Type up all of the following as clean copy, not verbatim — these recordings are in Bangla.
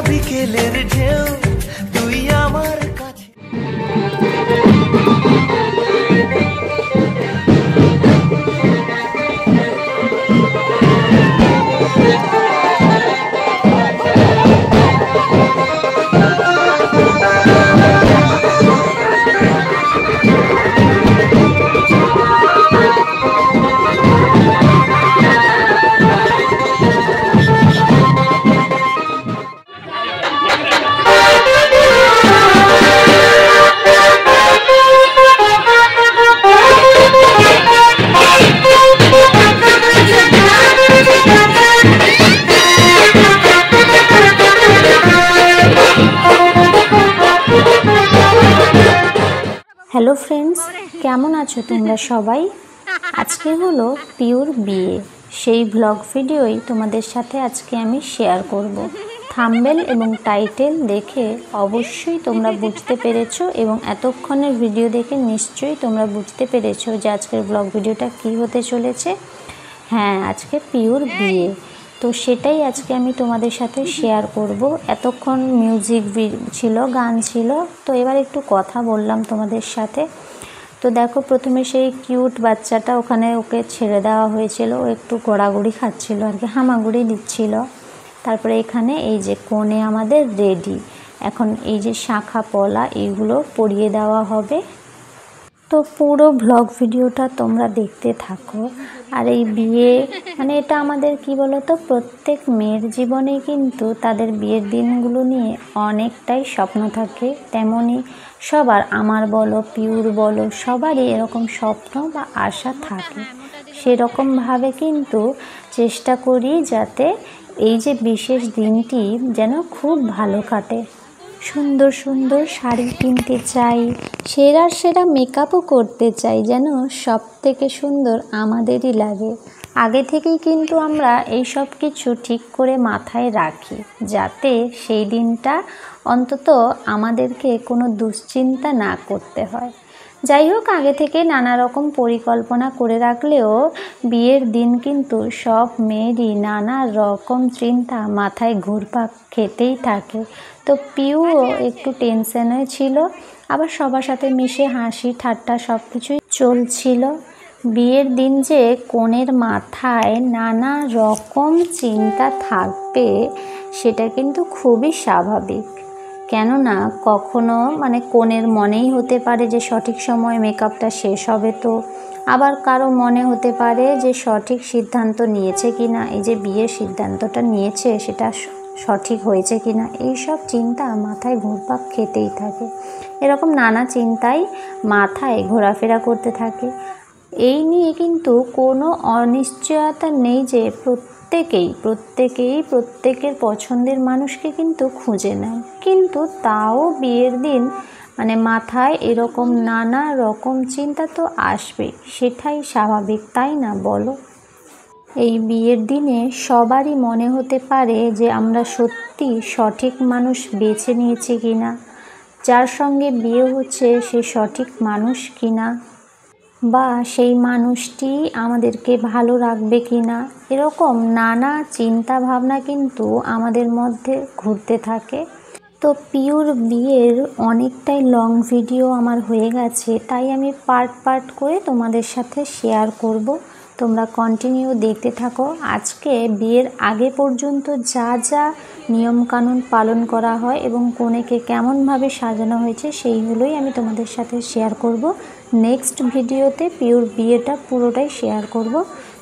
বিকেলের ঢেউ তুই আমার কাছে। হ্যালো ফ্রেন্ডস, কেমন আছো তোমরা সবাই? আজকে হলো পিওর বিয়ে, সেই ব্লগ ভিডিওই তোমাদের সাথে আজকে আমি শেয়ার করব। থাম্বনেল এবং টাইটেল দেখে অবশ্যই তোমরা বুঝতে পেরেছো এবং এতক্ষণের ভিডিও দেখে নিশ্চয়ই তোমরা বুঝতে পেরেছো যে আজকের ব্লগ ভিডিওটা কি হতে চলেছে। হ্যাঁ, আজকে পিওর বিয়ে, তো সেটাই আজকে আমি তোমাদের সাথে শেয়ার করব। এতক্ষণ মিউজিক ছিল, গান ছিল, তো এবার একটু কথা বললাম তোমাদের সাথে। তো দেখো, প্রথমে সেই কিউট বাচ্চাটা ওখানে ওকে ছেড়ে দেওয়া হয়েছিল, ও একটু গড়াগড়ি খাচ্ছিল আর কি, হামাগুড়ি দিচ্ছিল। তারপরে এখানে এই যে কনে আমাদের রেডি, এখন এই যে শাঁখা পলা এইগুলো পরিয়ে দেওয়া হবে। তো পুরো ব্লগ ভিডিওটা তোমরা দেখতে থাকো। আর এই বিয়ে মানে এটা আমাদের কি বলো তো, প্রত্যেক মেয়ের জীবনে কিন্তু তাদের বিয়ের দিনগুলো নিয়ে অনেকটাই স্বপ্ন থাকে। তেমনই সবার, আমার বলো পিউর বলো, সবারই এরকম স্বপ্ন বা আশা থাকে। সেরকমভাবে কিন্তু চেষ্টা করি যাতে এই যে বিশেষ দিনটি যেন খুব ভালো কাটে। সুন্দর সুন্দর শাড়ি কিনতে চাই, সেরার সেরা মেকআপও করতে চাই, যেন সব থেকে সুন্দর আমাদেরই লাগে। আগে থেকেই কিন্তু আমরা এই সব কিছু ঠিক করে মাথায় রাখি, যাতে সেই দিনটা অন্তত আমাদেরকে কোনো দুশ্চিন্তা না করতে হয়। যাই হোক, আগে থেকে নানা রকম পরিকল্পনা করে রাখলেও বিয়ের দিন কিন্তু সব মেয়েরই নানা রকম চিন্তা মাথায় ঘুরপাক খেতেই থাকে। তো পিউও একটু টেনশনে ছিল, আবার সবার সাথে মিশে হাসি ঠাট্টা সব কিছুই চলছিল। বিয়ের দিন যে কনের মাথায় নানা রকম চিন্তা থাকবে সেটা কিন্তু খুবই স্বাভাবিক। কেননা কখনো কনের মনেই হতে পারে যে সঠিক সময়ে মেকআপটা শেষ হবে, তো আবার কারো মনে হতে পারে যে সঠিক সিদ্ধান্ত নিয়েছে কিনা, এই যে বিয়ের সিদ্ধান্তটা নিয়েছে সেটা সঠিক হয়েছে কিনা, এইসব চিন্তা মাথায় ঘুরপাক খেতেই থাকে। এরকম নানা চিন্তাই মাথায় ঘোরাফেরা করতে থাকে। এই নিয়ে কিন্তু কোনো অনিশ্চয়তা নেই যে প্রত্যেকের পছন্দের মানুষকে কিন্তু খুঁজে নেয়, কিন্তু তাও বিয়ের দিন মাথায় এরকম নানা রকম চিন্তা তো আসবে, সেটাই স্বাভাবিক, তাই না বলো? এই বিয়ের দিনে সবারই মনে হতে পারে যে আমরা সত্যি সঠিক মানুষ বেছে নিয়েছি কিনা, যার সঙ্গে বিয়ে হচ্ছে সে সঠিক মানুষ কিনা, বা সেই মানুষটি আমাদেরকে ভালো রাখবে কিনা, এরকম নানা চিন্তা ভাবনা কিন্তু আমাদের মধ্যে ঘুরতে থাকে। তো পিওর বিয়ের অনেকটাই লং ভিডিও আমার হয়ে গেছে, তাই আমি পার্ট করে তোমাদের সাথে শেয়ার করব। তোমরা কন্টিনিউ দেখতে থাকো। আজকে বিয়ের আগে পর্যন্ত যা যা নিয়মকানুন পালন করা হয় এবং কনেকে কেমনভাবে সাজানো হয়েছে সেইগুলোই আমি তোমাদের সাথে শেয়ার করব। নেক্সট ভিডিওতে পিওর বিয়েটা পুরোটাই শেয়ার করব।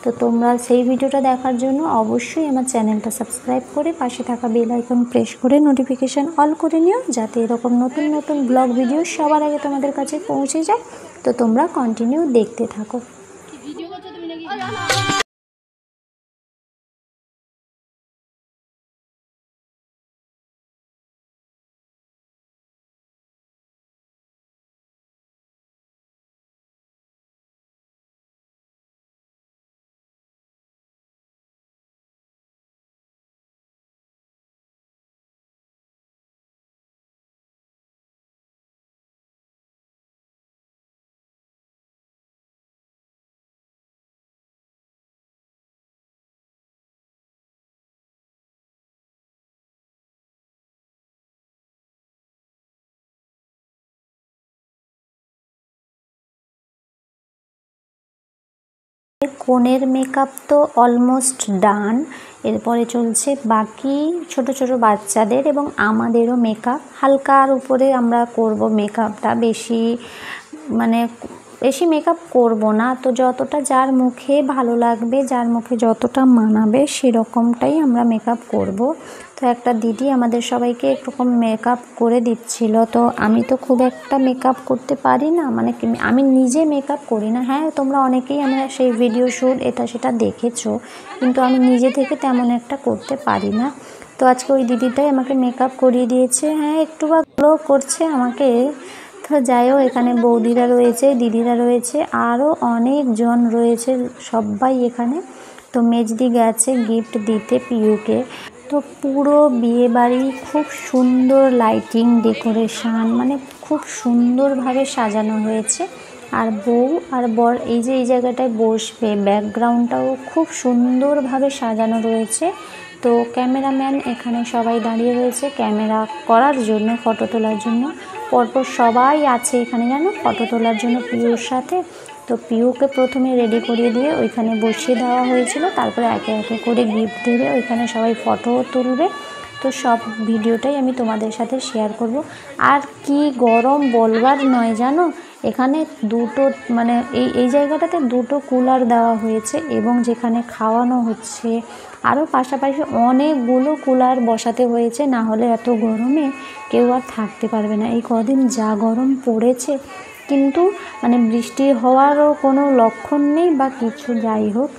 তো তোমরা সেই ভিডিওটা দেখার জন্য অবশ্যই আমার চ্যানেলটা সাবস্ক্রাইব করে পাশে থাকা বেল আইকন প্রেস করে নোটিফিকেশান অল করে নিও, যাতে এরকম নতুন নতুন ব্লগ ভিডিও সবার আগে তোমাদের কাছে পৌঁছে যায়। তো তোমরা কন্টিনিউ দেখতে থাকো। কনের মেকআপ তো অলমোস্ট ডান, এরপরে চলছে বাকি ছোট ছোট বাচ্চাদের এবং আমাদেরও মেকআপ। হালকার উপরে আমরা করব মেকআপটা, বেশি মেকআপ করব না, তো যতটা যার মুখে ভালো লাগবে, যার মুখে যতটা মানাবে সেরকমটাই আমরা মেকআপ করব। তো একটা দিদি আমাদের সবাইকে এরকম মেকআপ করে দিচ্ছিল। তো আমি তো খুব একটা মেকআপ করতে পারি না, আমি নিজে মেকআপ করি না। হ্যাঁ, তোমরা অনেকেই আমরা সেই ভিডিও শ্যুট এটা সেটা দেখেছো, কিন্তু আমি নিজে থেকে তেমন একটা করতে পারি না। তো আজকে ওই দিদিটাই আমাকে মেকআপ করিয়ে দিয়েছে। হ্যাঁ, একটু বা গ্লো করছে আমাকে। তো যাই হোক, এখানে বৌদিরা রয়েছে, দিদিরা রয়েছে, আরও অনেকজন রয়েছে, সবাই এখানে। তো মেজদি গেছে গিফট দিতে পিউকে। তো পুরো বিয়ে বাড়ি খুব সুন্দর লাইটিং ডেকোরেশন, খুব সুন্দরভাবে সাজানো হয়েছে। আর বউ আর বর এই জায়গাটায় বসবে, ব্যাকগ্রাউন্ডটাও খুব সুন্দরভাবে সাজানো রয়েছে। তো ক্যামেরাম্যান এখানে সবাই দাঁড়িয়ে রয়েছে ক্যামেরা করার জন্য, ফটো তোলার জন্য। পরপর সবাই আছে এখানে জানো, ফটো তোলার জন্য পিউর সাথে। তো পিউকে প্রথমে রেডি করিয়ে দিয়ে ওইখানে বসিয়ে দেওয়া হয়েছিল, তারপরে একে একে করে গিফট দেবে, ওইখানে সবাই ফটোও তুলবে। তো সব ভিডিওটাই আমি তোমাদের সাথে শেয়ার করব। আর কি গরম বলবার নয় জানো, এখানে দুটো এই জায়গাটাতে দুটো কুলার দেওয়া হয়েছে, এবং যেখানে খাওয়ানো হচ্ছে আরও পাশাপাশি অনেকগুলো কুলার বসাতে হয়েছে, না হলে এত গরমে কেউ আর থাকতে পারবে না। এই কদিন যা গরম পড়েছে, কিন্তু বৃষ্টি হওয়ারও কোনো লক্ষণ নেই বা কিছু। যাই হোক,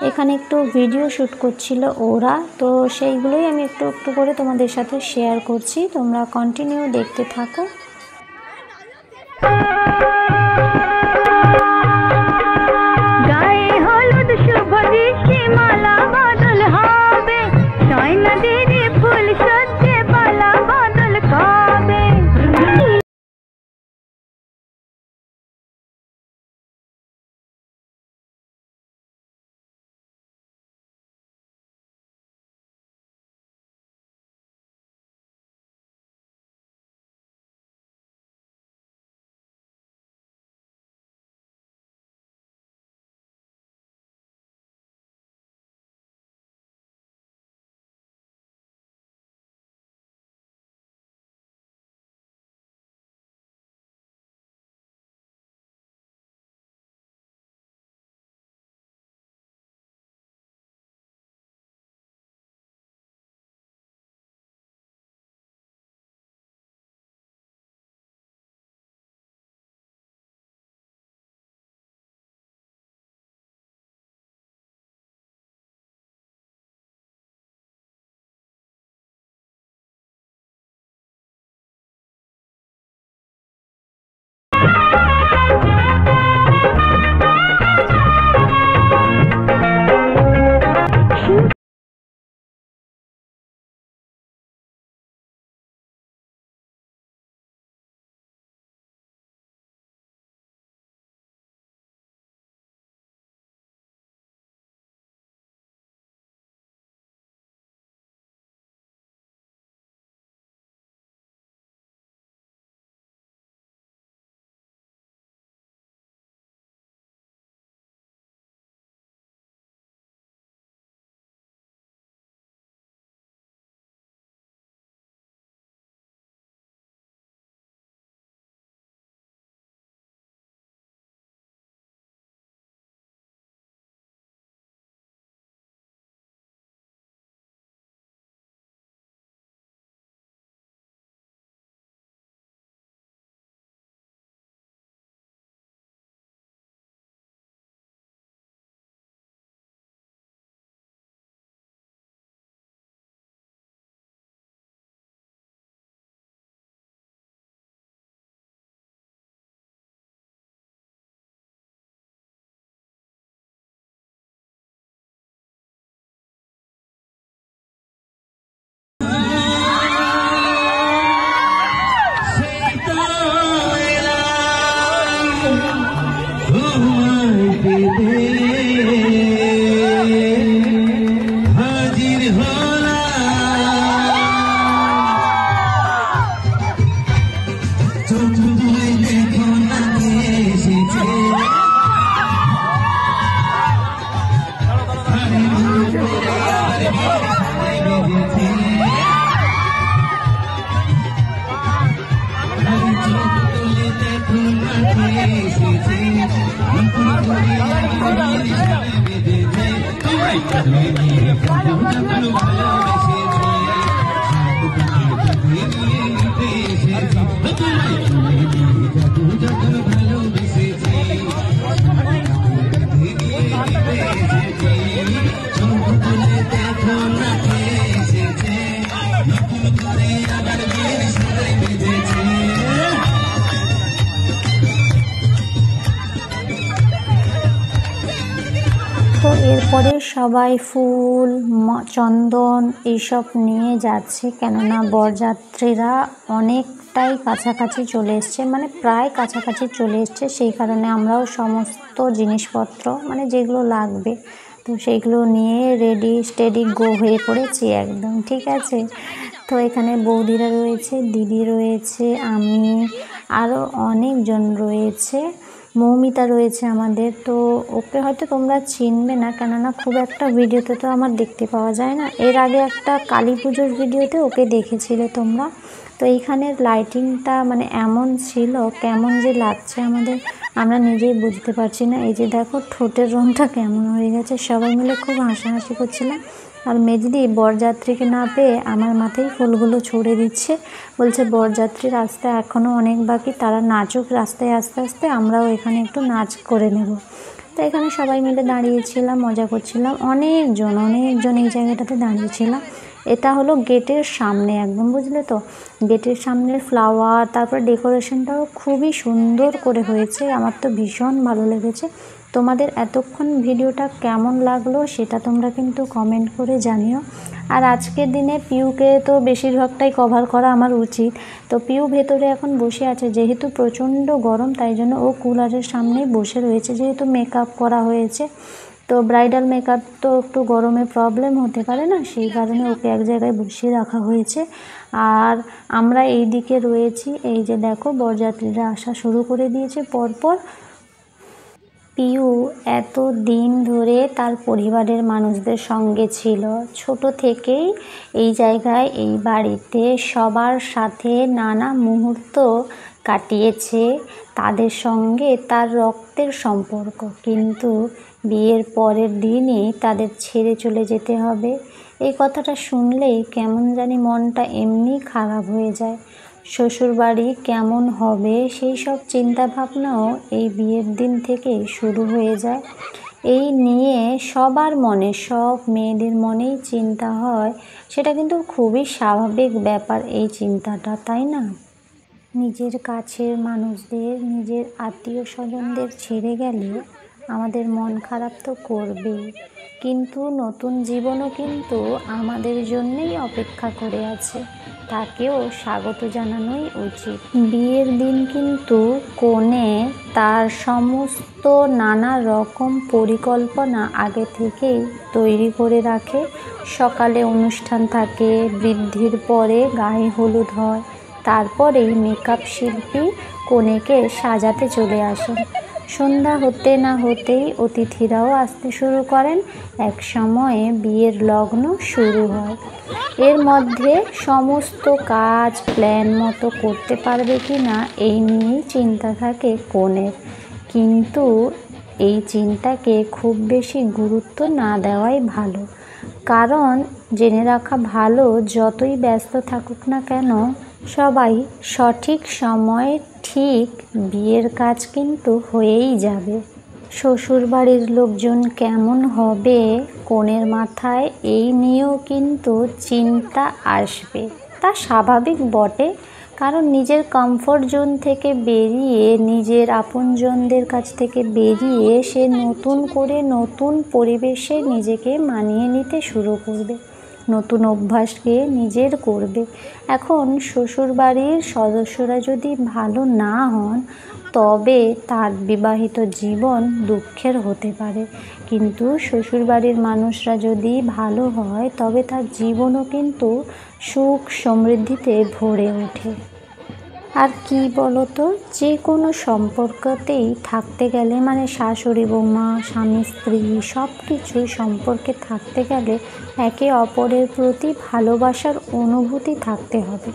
এখানে একটু ভিডিও শ্যুট করছিল ওরা, তো সেইগুলোই আমি একটু একটু করে তোমাদের সাথে শেয়ার করছি, তোমরা কন্টিনিউ দেখতে থাকো। গায়ে হলুদ শুভ দৃষ্টি মালা বদল হবে, নদীর ফুল সজ্জে পালা বদল কবে। সবাই ফুল চন্দন এইসব নিয়ে যাচ্ছে, কেননা বরযাত্রীরা অনেকটাই কাছাকাছি চলে এসছে, মানে প্রায় কাছাকাছি চলে এসছে। সেই কারণে আমরাও সমস্ত জিনিসপত্র মানে যেগুলো লাগবে তো সেইগুলো নিয়ে রেডি স্টেডি গো হয়ে পড়েছি একদম, ঠিক আছে। তো এখানে বৌদিরা রয়েছে, দিদি রয়েছে, আমি আরও অনেকজন রয়েছে, মৌমিতা রয়েছে আমাদের। তো ওকে হয়তো তোমরা চিনবে না, কেননা খুব একটা ভিডিওতে তো আমার দেখতে পাওয়া যায় না। এর আগে একটা কালী পুজোর ভিডিওতে ওকে দেখেছিলে তোমরা। তো এইখানের লাইটিংটা মানে এমন ছিল, কেমন যে লাগছে আমাদের আমরা নিজেই বুঝতে পারছি না। এই যে দেখো ঠোঁটের রঙটা কেমন হয়ে গেছে, সবাই মিলে খুব হাসাহাসি করছিলাম। আর মেজদি বরযাত্রীকে না পেয়ে আমার মাথায় ফুলগুলো ছুঁড়ে দিচ্ছে, বলছে বরযাত্রীর আসতে এখনও অনেক বাকি, তারা নাচুক রাস্তায় আস্তে আস্তে, আমরাও এখানে একটু নাচ করে নেব। তো এখানে সবাই মিলে দাঁড়িয়েছিলাম, মজা করছিলাম, অনেকজন এই জায়গাটাতে দাঁড়িয়েছিলাম। এটা হলো গেটের সামনে একদম, বুঝলে তো। গেটের সামনের ফ্লাওয়ার, তারপর ডেকোরেশনটাও খুবই সুন্দর করে হয়েছে, আমার তো ভীষণ ভালো লেগেছে। তোমাদের এতক্ষণ ভিডিওটা কেমন লাগলো সেটা তোমরা কিন্তু কমেন্ট করে জানিও। আর আজকের দিনে পিউকে তো বেশিরভাগটাই কভার করা আমার উচিত। তো পিউ ভেতরে এখন বসে আছে, যেহেতু প্রচণ্ড গরম তাই জন্য ও কুলারের সামনেই বসে রয়েছে, যেহেতু মেকআপ করা হয়েছে। তো ব্রাইডাল মেকআপ তো একটু গরমে প্রবলেম হতে পারে না, সেই কারণে ওকে এক জায়গায় বসিয়ে রাখা হয়েছে। আর আমরা এই দিকে রয়েছি, এই যে দেখো বরযাত্রীরা আসা শুরু করে দিয়েছে পরপর। পিউ এত দিন ধরে তার পরিবারের মানুষদের সঙ্গে ছিল, ছোট থেকেই এই জায়গায় এই বাড়িতে সবার সাথে নানা মুহূর্ত কাটিয়েছে, তাদের সঙ্গে তার রক্তের সম্পর্ক। কিন্তু বিয়ের পরের দিনই তাদের ছেড়ে চলে যেতে হবে, এই কথাটা শুনলেই কেমন জানি মনটা এমনি খারাপ হয়ে যায়। শ্বশুরবাড়ি কেমন হবে সেই সব চিন্তাভাবনাও এই বিয়ের দিন থেকেই শুরু হয়ে যায়। এই নিয়ে সবার মনে, সব মেয়েদের মনেই চিন্তা হয়, সেটা কিন্তু খুবই স্বাভাবিক ব্যাপার এই চিন্তাটা, তাই না? নিজের কাছের মানুষদের, নিজের আত্মীয় স্বজনদের ছেড়ে গেলে আমাদের মন খারাপ তো করবেই, কিন্তু নতুন জীবনও কিন্তু আমাদের জন্যেই অপেক্ষা করে আছে, তাকেও স্বাগত জানানোই উচিত। বিয়ের দিন কিন্তু কনে তার সমস্ত নানা রকম পরিকল্পনা আগে থেকেই তৈরি করে রাখে। সকালে অনুষ্ঠান থাকে, বৃদ্ধির পরে গায়ে হলুদ হয়, তারপরেই মেকআপ শিল্পী কনেকে সাজাতে চলে আসেন। সন্ধ্যা হতে না হতেই অতিথিরাও আসতে শুরু করেন, এক সময়ে বিয়ের লগ্ন শুরু হয়। এর মধ্যে সমস্ত কাজ প্ল্যান মতো করতে পারবে কি না এই নিয়েই চিন্তা থাকে কনের, কিন্তু এই চিন্তাকে খুব বেশি গুরুত্ব না দেওয়াই ভালো। কারণ জেনে রাখা ভালো, যতই ব্যস্ত থাকুক না কেন সবাই সঠিক সময়ে ঠিক বিয়ের কাজ কিন্তু হয়েই যাবে। শ্বশুরবাড়ির লোকজন কেমন হবে কনের মাথায় এই নিয়েও কিন্তু চিন্তা আসবে, তা স্বাভাবিক বটে। কারণ নিজের কমফোর্ট জোন থেকে বেরিয়ে, নিজের আপনজনদের কাছ থেকে বেরিয়ে সে নতুন করে নতুন পরিবেশে নিজেকে মানিয়ে নিতে শুরু করবে, নতুন অভ্যাসকে নিজের করবে। এখন শ্বশুরবাড়ির সদস্যরা যদি ভালো না হন তবে তার বিবাহিত জীবন দুঃখের হতে পারে, কিন্তু শ্বশুরবাড়ির মানুষরা যদি ভালো হয় তবে তার জীবনও কিন্তু সুখ সমৃদ্ধিতে ভরে ওঠে। আর কি বলো তো, যে কোনো সম্পর্কতেই থাকতে গেলে, মানে শাশুড়ি বৌমা, স্বামী স্ত্রী সব কিছুই সম্পর্কে থাকতে গেলে একে অপরের প্রতি ভালোবাসার অনুভূতি থাকতে হবে।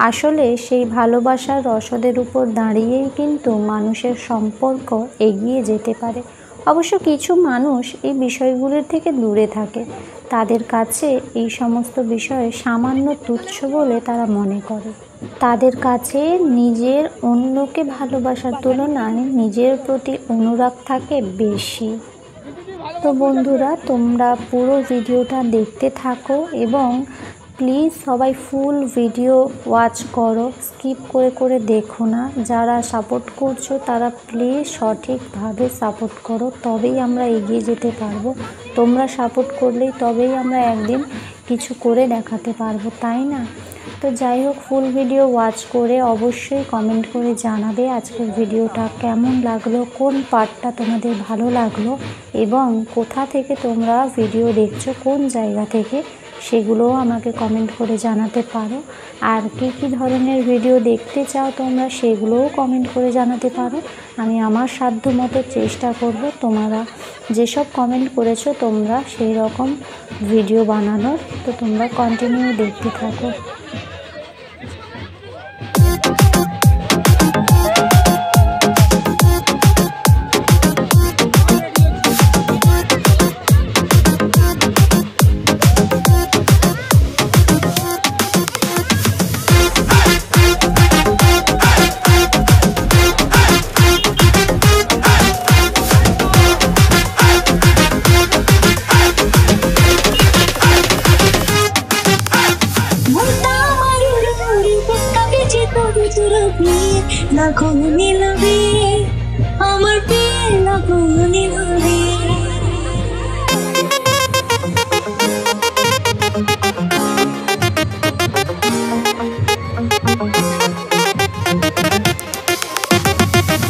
আসলে সেই ভালোবাসার রসদের উপর দাঁড়িয়েই কিন্তু মানুষের সম্পর্ক এগিয়ে যেতে পারে। অবশ্য কিছু মানুষ এই বিষয়গুলির থেকে দূরে থাকে, তাদের কাছে এই সমস্ত বিষয় সামান্য তুচ্ছ বলে তারা মনে করে। তাদের কাছে নিজের অন্যকে ভালোবাসার তুলনায় নিজের প্রতি অনুরাগ থাকে বেশি। তো বন্ধুরা, তোমরা পুরো ভিডিওটা দেখতে থাকো এবং প্লিজ সবাই ফুল ভিডিও ওয়াচ করো, স্কিপ করে করে দেখো না। যারা সাপোর্ট করছো তারা প্লিজ সঠিকভাবে সাপোর্ট করো, তবেই আমরা এগিয়ে যেতে পারবো। তোমরা সাপোর্ট করলেই তবেই আমরা একদিন কিছু করে দেখাতে পারবো, তাই না? তো যাই হোক, ফুল ভিডিও ওয়াচ করে অবশ্যই কমেন্ট করে জানাবে আজকের ভিডিওটা কেমন লাগলো, কোন পার্টটা তোমাদের ভালো লাগলো এবং কোথা থেকে তোমরা ভিডিও দেখছো, কোন জায়গা থেকে, সেগুলোও আমাকে কমেন্ট করে জানাতে পারো। আর কী ধরনের ভিডিও দেখতে চাও তোমরা সেগুলোও কমেন্ট করে জানাতে পারো। আমি আমার সাধ্য মতো চেষ্টা করব তোমরা যেসব কমেন্ট করেছো তোমরা সেই রকম ভিডিও বানানোর। তো তোমরা কন্টিনিউ দেখতে থাকো। লাখো নীলবে আমার প্রিয় লাখো নীলবে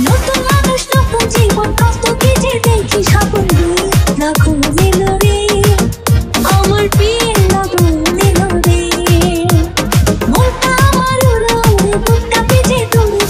নতুন মানুষ নতুন জীবন কষ্ট কি যে দেখি স্বপ্ন লাখো নীলবে আমার প্রিয় লাখো নীলবে মনটা আমার উড়ে বুকটা পেছে তুমি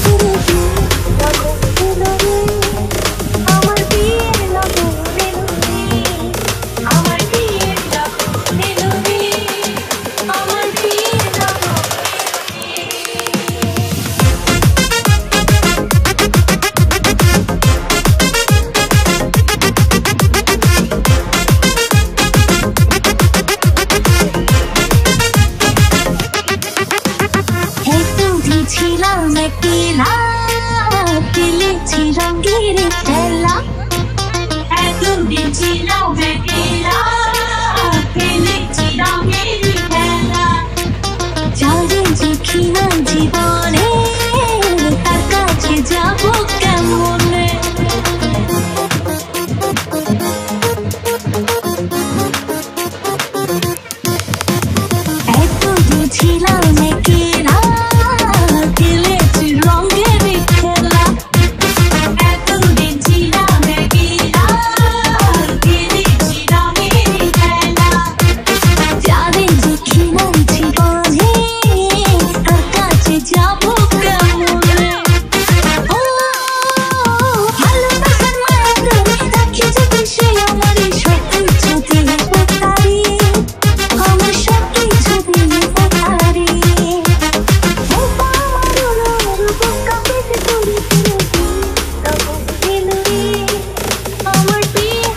জীবনে তার কাছে যাবো কেমনে এত বুঝিলাম কেনা খেলেছি রঙের খেলা এত বুঝিলাম কেনা খেলেছি রঙের খেলা যাদের দেখি না জীবনে তার কাছে যাবো কেমনে ভালোবাসার মায়া করে রাখি যদি সে আমার সব কিছু দিয়ে পারি আমার সব কিছু দিয়ে পারি আমার প্রিয়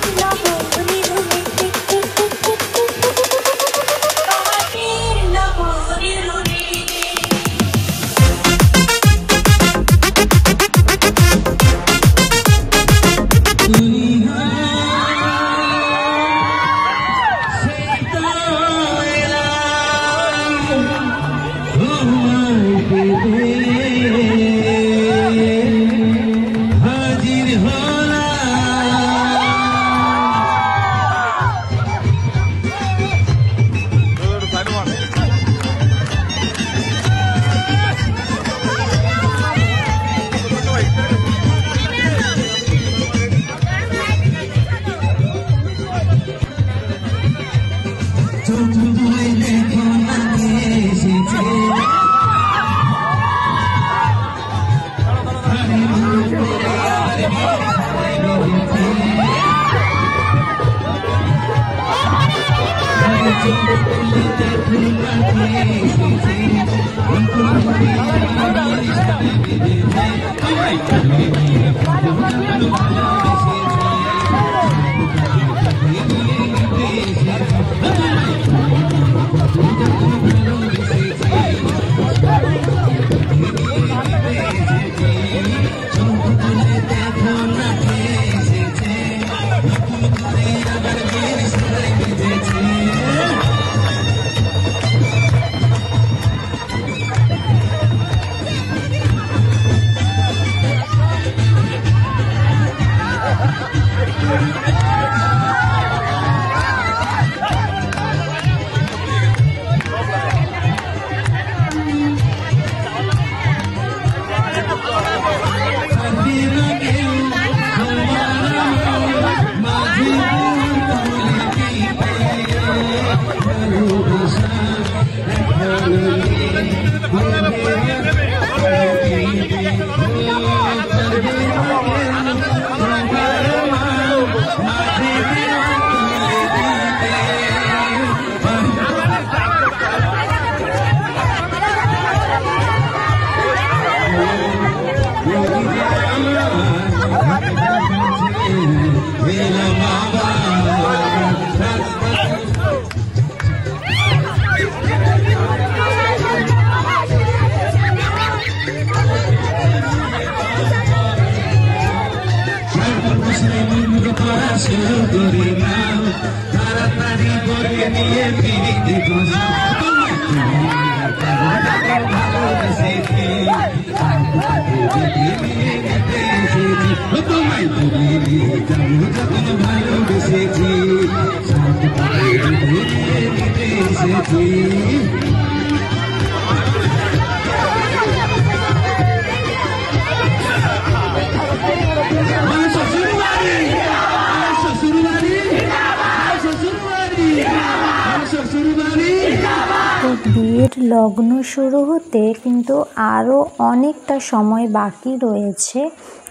বিয়ের লগ্ন শুরু হতে কিন্তু আরও অনেকটা সময় বাকি রয়েছে,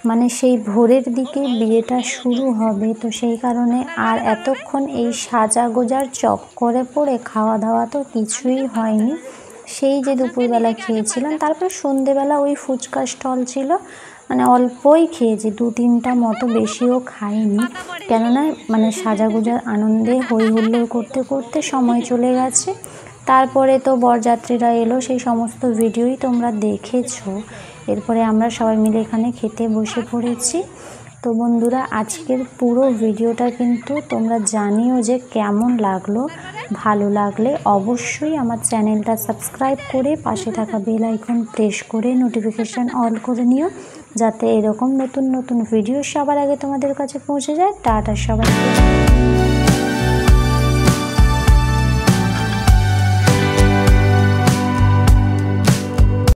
মানে সেই ভোরের দিকে বিয়েটা শুরু হবে। তো সেই কারণে আর এতক্ষণ এই সাজাগোজার চক্করে পড়ে খাওয়া দাওয়া তো কিছুই হয়নি। সেই যে দুপুরবেলা খেয়েছিলাম, তারপর সন্ধেবেলা ওই ফুচকা স্টল ছিল, মানে অল্পই খেয়েছি, 2-3টা মতো, বেশিও খাইনি। কেননা মানে সাজাগোজার আনন্দে হই হুল্লোড় করতে করতে সময় চলে গেছে। তারপরে তো বরযাত্রীরা এলো, সেই সমস্ত ভিডিওই তোমরা দেখেছো। এরপরে আমরা সবাই মিলে এখানে খেতে বসে পড়েছি। তো বন্ধুরা, আজকের পুরো ভিডিওটা কিন্তু তোমরা জানিও যে কেমন লাগলো। ভালো লাগলে অবশ্যই আমার চ্যানেলটা সাবস্ক্রাইব করে পাশে থাকা বেল আইকন প্রেস করে নোটিফিকেশান অল করে নিও, যাতে এরকম নতুন নতুন ভিডিও সবার আগে তোমাদের কাছে পৌঁছে যায়। টাটা সবাইকে।